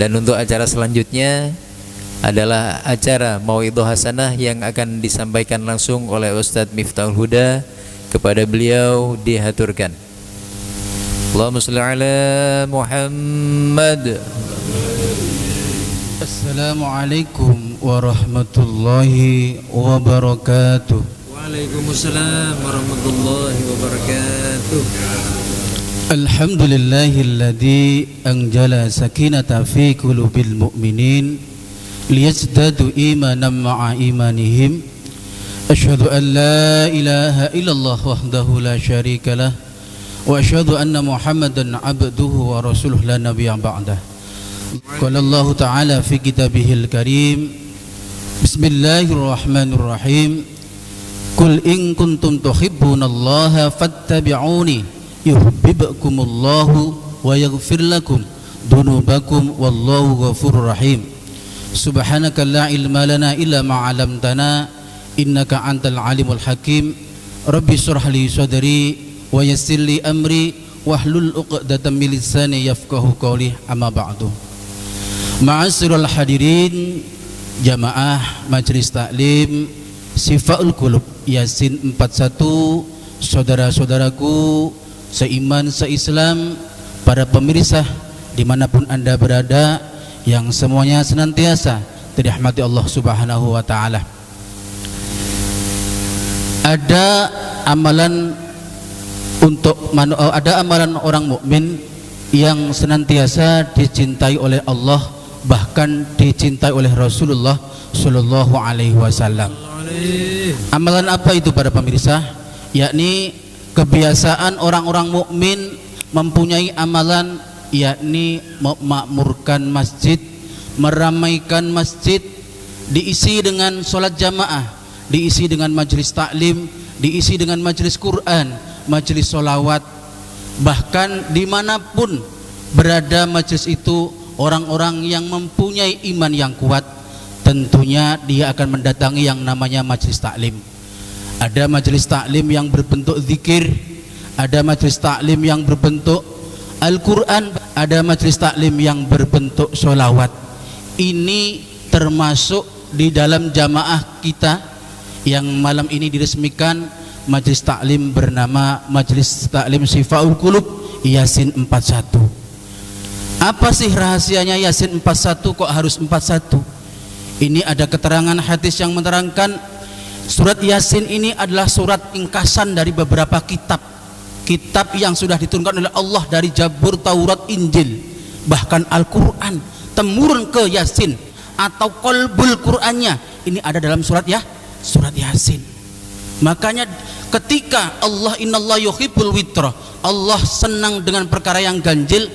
Dan untuk acara selanjutnya adalah acara Mauidhah Hasanah yang akan disampaikan langsung oleh Ustadz Miftahul Huda. Kepada beliau dihaturkan. Allahumma shalli ala Muhammad. Assalamualaikum warahmatullahi wabarakatuh. Waalaikumsalam warahmatullahi wabarakatuh. Alhamdulillahilladzi anjala sakinata fi qulubil mu'minin liyazdadu imanan ma'a imanihim. Asyhadu an la ilaha illallah wahdahu la syarika lah wa asyhadu anna Muhammadan abduhu wa rasuluh la nabiyya ba'dah. Qala Allah ta'ala fi kitabihil karim. Bismillahirrahmanirrahim. Qul in kuntum tuhibbunallaha fattabi'uni yuhibbukumullahu wa yaghfir lakum dunubakum wallahu ghafurur rahim. Subhanaka la ilma lana illa ma 'allamtana innaka antal alimul hakim. Rabbi shrah li sadri wa yassir li amri wahlul 'uqdatam min lisani yafqahu qawli. Amma ba'du. Ma'asyiral hadirin jamaah majelis taklim Syifaul Qulub Yasin 41, saudara-saudaraku seiman seislam, para pemirsa dimanapun anda berada, yang semuanya senantiasa dirahmati Allah Subhanahu wa ta'ala. Ada amalan orang mukmin yang senantiasa dicintai oleh Allah, bahkan dicintai oleh Rasulullah Shallallahu Alaihi Wasallam. Amalan apa itu para pemirsa? Yakni kebiasaan orang-orang mukmin mempunyai amalan, yakni memakmurkan masjid, meramaikan masjid, diisi dengan sholat jamaah, diisi dengan majelis taklim, diisi dengan majelis Quran, majelis sholawat. Bahkan dimanapun berada majelis itu, orang-orang yang mempunyai iman yang kuat, tentunya dia akan mendatangi yang namanya majelis taklim. Ada majelis taklim yang berbentuk zikir, ada majelis taklim yang berbentuk Al-Quran, ada majelis taklim yang berbentuk sholawat. Ini termasuk di dalam jamaah kita yang malam ini diresmikan majelis taklim bernama Majelis Taklim Syifaul Qulub Yasin 41. Apa sih rahasianya Yasin 41 kok harus 41? Ini ada keterangan hadis yang menerangkan surat Yasin ini adalah surat ringkasan dari beberapa kitab yang sudah diturunkan oleh Allah dari Zabur, Taurat, Injil, bahkan Al-Quran. Temurun ke Yasin atau qalbul Qurannya ini ada dalam surat Yasin. Makanya ketika Allah innallaha yuhibbul witra, Allah senang dengan perkara yang ganjil,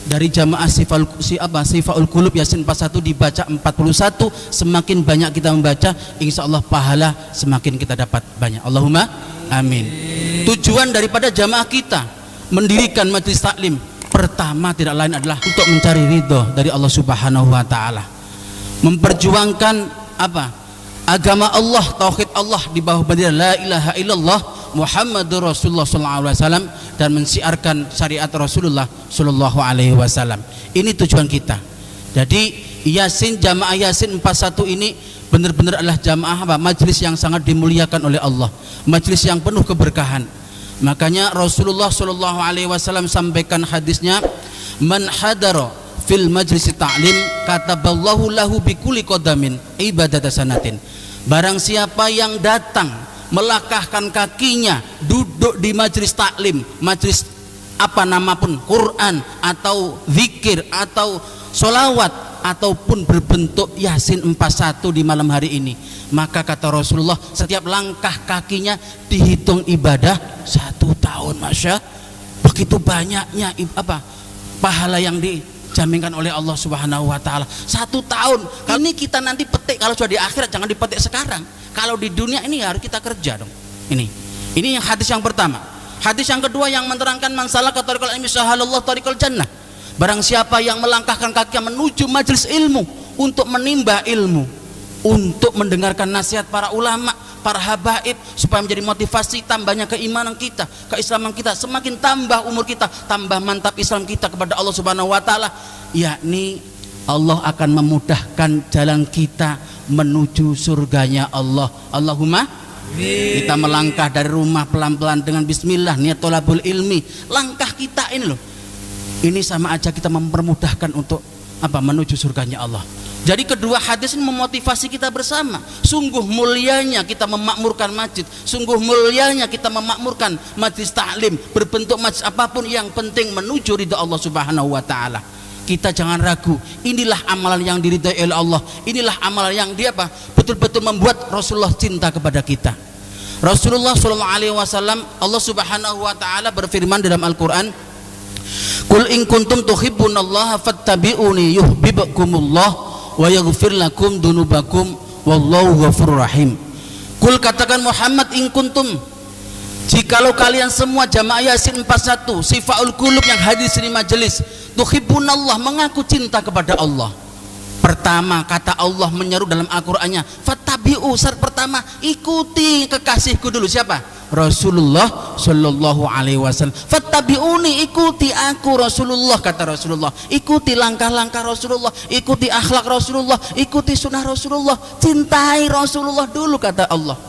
dari jamaah Syifaul Qulub Yasin 41 dibaca 41, semakin banyak kita membaca, insya Allah pahala semakin kita dapat banyak. Allahumma amin. Tujuan daripada jamaah kita mendirikan majelis taklim pertama tidak lain adalah untuk mencari ridho dari Allah Subhanahu wa ta'ala, memperjuangkan apa? Agama Allah, tauhid Allah di bawah bendera la ilaha illallah Muhammadur Rasulullah sallallahu alaihi wasallam, dan mensiarkan syariat Rasulullah sallallahu alaihi wasallam. Ini tujuan kita. Jadi Yasin, jamaah Yasin 41 ini benar-benar adalah jamaah apa? Majelis yang sangat dimuliakan oleh Allah, majelis yang penuh keberkahan. Makanya Rasulullah sallallahu alaihi wasallam sampaikan hadisnya, man hadara fil majlis ta'lim kataballahu lahu bikulli qadamin ibadat sanatin. Barang siapa yang datang melangkahkan kakinya duduk di majelis taklim, majelis apa nama pun, Quran atau zikir atau solawat ataupun berbentuk Yasin 41 di malam hari ini, maka kata Rasulullah setiap langkah kakinya dihitung ibadah 1 tahun. Masya, begitu banyaknya apa pahala yang dijaminkan oleh Allah Subhanahu wa ta'ala. 1 tahun ini kita nanti petik, kalau sudah di akhirat jangan dipetik sekarang. Kalau di dunia ini harus kita kerja dong. Ini yang hadis yang pertama. Hadis yang kedua yang menerangkan man salaka tariqal ilmi sahalallahu tariqal jannah. Barang siapa yang melangkahkan kakinya menuju majelis ilmu untuk menimba ilmu, untuk mendengarkan nasihat para ulama, para habaib, supaya menjadi motivasi tambahnya keimanan kita, keislaman kita, semakin tambah umur kita, tambah mantap Islam kita kepada Allah Subhanahu wa ta'ala, yakni Allah akan memudahkan jalan kita menuju surganya Allah. Allahumma amin. Kita melangkah dari rumah pelan-pelan dengan bismillah, niat thalabul ilmi. Langkah kita ini loh, ini sama aja kita mempermudahkan untuk menuju surganya Allah. Jadi kedua hadis ini memotivasi kita bersama. Sungguh mulianya kita memakmurkan masjid, sungguh mulianya kita memakmurkan majlis taklim, berbentuk majlis apapun, yang penting menuju ridha Allah Subhanahu wa taala. Kita jangan ragu, inilah amalan yang diridhai oleh Allah, inilah amalan yang dia betul-betul membuat Rasulullah cinta kepada kita. Rasulullah SAW, Allah Subhanahu wa taala berfirman dalam Al-Qur'an, "Qul in kuntum tuhibbunallaha fattabi'uni yuhibbukumullah wa yaghfir lakum dunubakum wallahu ghafurur rahim." Qul, katakan Muhammad, in kuntum, jikalau kalian semua jamaah Yasin 41 sifaul qulub yang hadir di majelis, tuhibbunallah, mengaku cinta kepada Allah. Pertama kata Allah menyeru dalam Al-Qur'annya, fattabi'u, syarat pertama ikuti kekasihku dulu. Siapa? Rasulullah sallallahu alaihi wasallam. Fattabi'uni, ikuti aku Rasulullah, kata Rasulullah. Ikuti langkah-langkah Rasulullah, ikuti akhlak Rasulullah, ikuti sunnah Rasulullah, cintai Rasulullah dulu, kata Allah.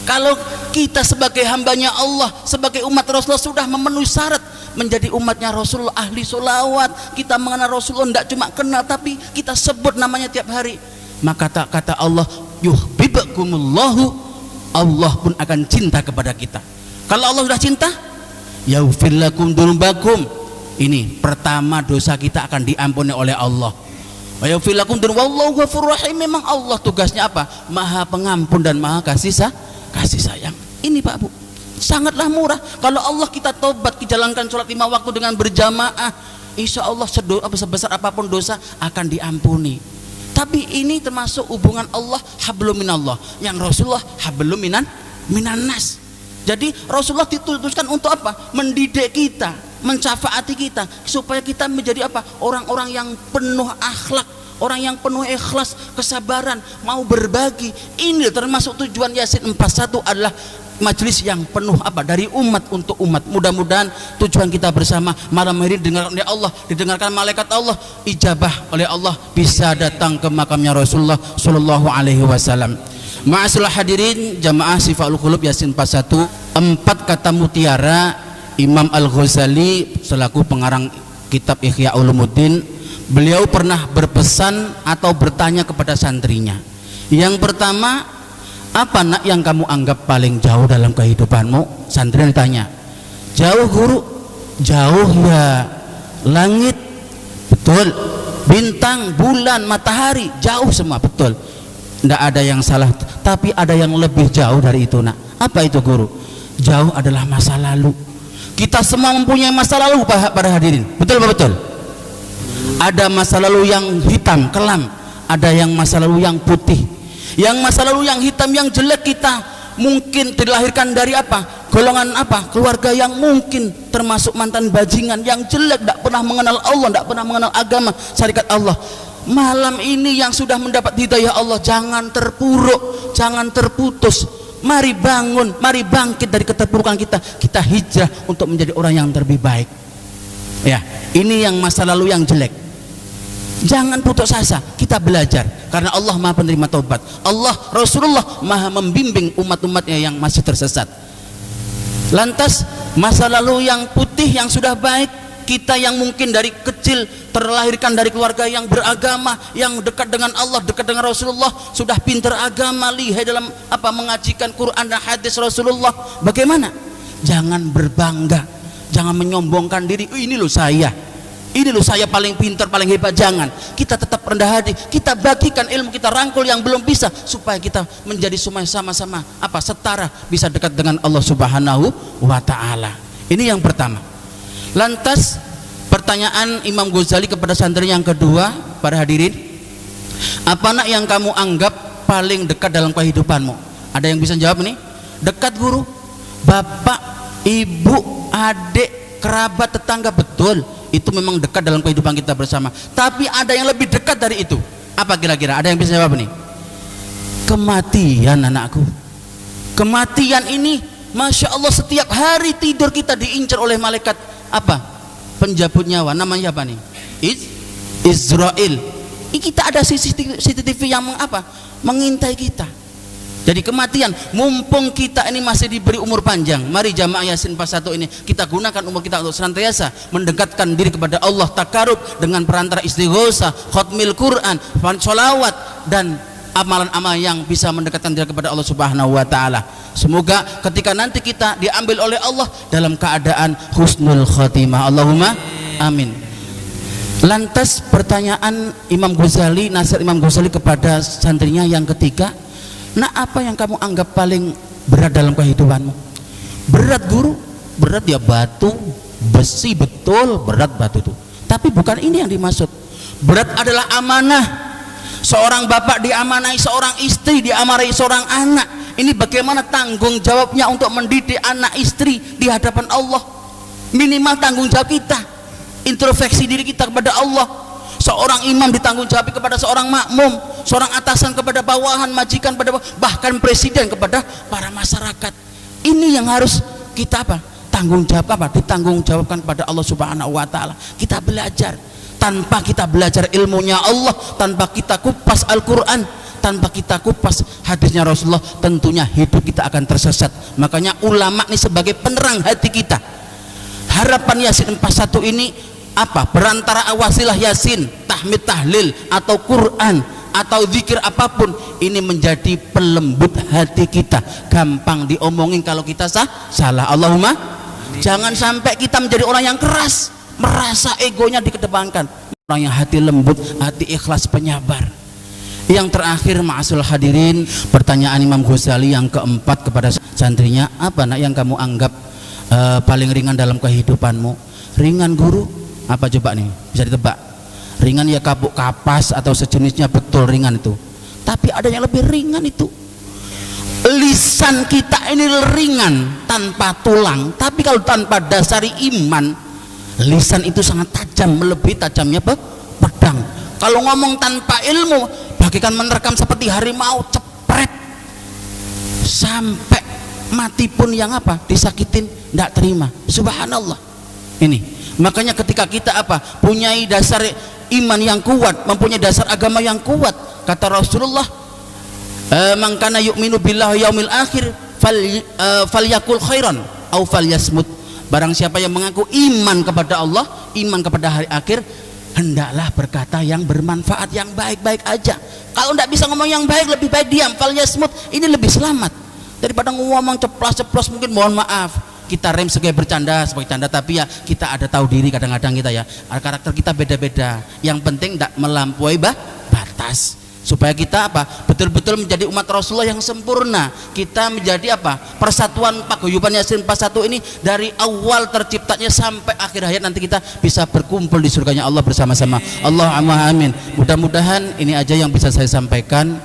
Kalau kita sebagai hambanya Allah, sebagai umat Rasulullah sudah memenuhi syarat menjadi umatnya Rasulullah, ahli solawat, kita mengenal Rasulullah, tidak cuma kenal tapi kita sebut namanya tiap hari, maka kata Allah, yuhibbukumullahu, Allah pun akan cinta kepada kita. Kalau Allah sudah cinta, yaghfir lakum dunubakum, ini pertama dosa kita akan diampuni oleh Allah. Wa yaghfir lakum dunubakum wallahu ghafurur rahim. Memang Allah tugasnya apa? Maha pengampun dan maha kasih sayang. Ini Pak Bu, sangatlah murah. Kalau Allah kita tobat, dijalankan sholat 5 waktu dengan berjamaah, insya Allah sebesar apapun dosa akan diampuni. Tapi ini termasuk hubungan Allah hablum minallah, yang Rasulullah hablum minan nas. Jadi Rasulullah ditutuskan untuk apa? Mendidik kita, mencafaati kita, supaya kita menjadi orang-orang yang penuh akhlak, orang yang penuh ikhlas, kesabaran, mau berbagi. Ini termasuk tujuan Yasin 41 adalah majelis yang penuh dari umat untuk umat. Mudah-mudahan tujuan kita bersama malam ini didengarkan oleh Allah, didengarkan malaikat Allah, ijabah oleh Allah, bisa datang ke makamnya Rasulullah sallallahu alaihi wasallam. Ma'asyiral hadirin jamaah Sifaul Qulub Yasin 41, 4 kata mutiara Imam Al-Ghazali selaku pengarang kitab Ihya Ulumuddin. Beliau pernah berpesan atau bertanya kepada santrinya. Yang pertama, apa nak yang kamu anggap paling jauh dalam kehidupanmu? Santri ditanya, jauh guru, jauh ya langit, betul. Bintang, bulan, matahari, jauh semua, betul. Tidak ada yang salah, tapi ada yang lebih jauh dari itu nak. Apa itu guru? Jauh adalah masa lalu. Kita semua mempunyai masa lalu para hadirin, betul betul. Ada masa lalu yang hitam kelam, ada yang masa lalu yang putih. Yang masa lalu yang hitam yang jelek, kita mungkin dilahirkan dari golongan keluarga yang mungkin termasuk mantan bajingan yang jelek, tidak pernah mengenal Allah, tidak pernah mengenal agama syariat Allah. Malam ini yang sudah mendapat hidayah Allah, jangan terpuruk, jangan terputus. Mari bangun, mari bangkit dari keterpurukan kita. Kita hijrah untuk menjadi orang yang lebih baik. Ya, ini yang masa lalu yang jelek. Jangan putus asa, kita belajar karena Allah Maha penerima taubat. Allah, Rasulullah Maha membimbing umat-umatnya yang masih tersesat. Lantas masa lalu yang putih yang sudah baik, kita yang mungkin dari kecil terlahirkan dari keluarga yang beragama, yang dekat dengan Allah, dekat dengan Rasulullah, sudah pintar agama, lihai dalam mengajikan Quran dan hadis Rasulullah. Bagaimana? Jangan berbangga, jangan menyombongkan diri. Ini loh saya, ini loh saya paling pintar, paling hebat. Jangan. Kita tetap rendah hati, kita bagikan ilmu, kita rangkul yang belum bisa, supaya kita menjadi semua sama-sama setara, bisa dekat dengan Allah Subhanahu wa ta'ala. Ini yang pertama. Lantas pertanyaan Imam Ghazali kepada santri yang kedua, para hadirin, apa nak yang kamu anggap paling dekat dalam kehidupanmu? Ada yang bisa jawab nih? Dekat guru, bapak, ibu, adik, kerabat, tetangga, betul. Itu memang dekat dalam kehidupan kita bersama. Tapi ada yang lebih dekat dari itu. Apa kira-kira? Ada yang bisa jawab nih? Kematian, anakku. Kematian ini, masya Allah, setiap hari tidur kita diincar oleh malaikat penjabut nyawa. Namanya apa nih? Israel. Kita ada CCTV yang mengintai kita. Jadi kematian, mumpung kita ini masih diberi umur panjang, mari jamaah Yasin 41 ini kita gunakan umur kita untuk senantiasa mendekatkan diri kepada Allah, takarub dengan perantara istighosah, khatmil Quran, sholawat, dan amalan-amalan yang bisa mendekatkan diri kepada Allah Subhanahu wa taala. Semoga ketika nanti kita diambil oleh Allah dalam keadaan husnul khatimah. Allahumma amin. Lantas pertanyaan Imam Ghazali, nasihat Imam Ghazali kepada santrinya yang ketiga, nah apa yang kamu anggap paling berat dalam kehidupanmu? Berat guru? Berat ya batu, besi, betul berat batu itu. Tapi bukan ini yang dimaksud. Berat adalah amanah. Seorang bapak diamanai seorang istri, diamanai seorang anak. Ini bagaimana tanggung jawabnya untuk mendidik anak istri di hadapan Allah. Minimal tanggung jawab kita, introspeksi diri kita kepada Allah. Seorang imam ditanggung jawab kepada seorang makmum, seorang atasan kepada bawahan, majikan kepada bahkan presiden kepada para masyarakat. Ini yang harus kita tanggung jawab, ditanggung jawabkan kepada Allah Subhanahu wa taala. Kita belajar. Tanpa kita belajar ilmunya Allah, tanpa kita kupas Al-Quran, tanpa kita kupas hadisnya Rasulullah, tentunya hidup kita akan tersesat. Makanya ulama ini sebagai penerang hati kita. Harapan Yasin 41 ini perantara wasilah Yasin, tahmid, tahlil, atau Quran, atau zikir apapun, ini menjadi pelembut hati kita. Gampang diomongin kalau kita salah. Allahumma jangan sampai kita menjadi orang yang keras, merasa egonya dikedepankan. Orang yang hati lembut, hati ikhlas, penyabar. Yang terakhir, ma'asul hadirin, pertanyaan Imam Ghazali yang keempat kepada santrinya, apa nak yang kamu anggap paling ringan dalam kehidupanmu? Ringan guru? Apa coba nih? Bisa ditebak? Ringan ya kapuk kapas atau sejenisnya, betul ringan itu. Tapi ada yang lebih ringan itu. Lisan kita ini ringan tanpa tulang, tapi kalau tanpa dasari iman, lisan itu sangat tajam, melebihi tajamnya pedang. Kalau ngomong tanpa ilmu, bagaikan menerkam seperti harimau, cepret sampai mati pun yang disakitin tidak terima. Subhanallah. Ini makanya ketika kita punyai dasar iman yang kuat, mempunyai dasar agama yang kuat, kata Rasulullah, man kana yu'minu billahi yaumil akhir falyakul khairan au falyasmut. Barang siapa yang mengaku iman kepada Allah, iman kepada hari akhir, hendaklah berkata yang bermanfaat, yang baik-baik aja. Kalau tidak bisa ngomong yang baik, lebih baik diam. Falyasmut, ini lebih selamat daripada ngomong ceplas-ceplos. Mungkin mohon maaf, kita rem sebagai bercanda, tapi ya kita ada tahu diri kadang-kadang kita ya. Karakter kita beda-beda. Yang penting tidak melampaui batas. Supaya kita betul-betul menjadi umat Rasulullah yang sempurna. Kita menjadi persatuan paguyuban Yasin 41 ini dari awal terciptanya sampai akhir hayat, nanti kita bisa berkumpul di surganya Allah bersama-sama. Allahumma amin. Mudah-mudahan ini aja yang bisa saya sampaikan.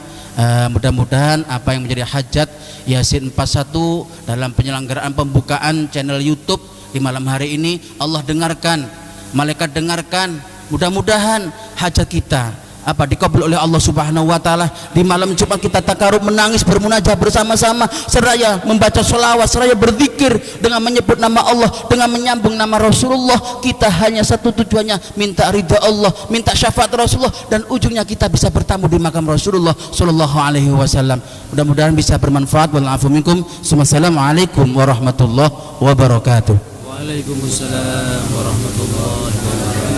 Mudah-mudahan apa yang menjadi hajat Yasin 41 dalam penyelenggaraan pembukaan channel YouTube di malam hari ini, Allah dengarkan, malaikat dengarkan. Mudah-mudahan hajat kita dikabul oleh Allah Subhanahu wa taala. Di malam Jumat kita takarub, menangis, bermunajat bersama-sama, seraya membaca sholawat, seraya berzikir dengan menyebut nama Allah, dengan menyambung nama Rasulullah. Kita hanya satu tujuannya, minta ridha Allah, minta syafaat Rasulullah, dan ujungnya kita bisa bertamu di makam Rasulullah sallallahu alaihi wasallam. Mudah-mudahan bisa bermanfaat. Wa'alaikum minkum. Assalamualaikum warahmatullahi wabarakatuh. Waalaikumsalam warahmatullahi wabarakatuh.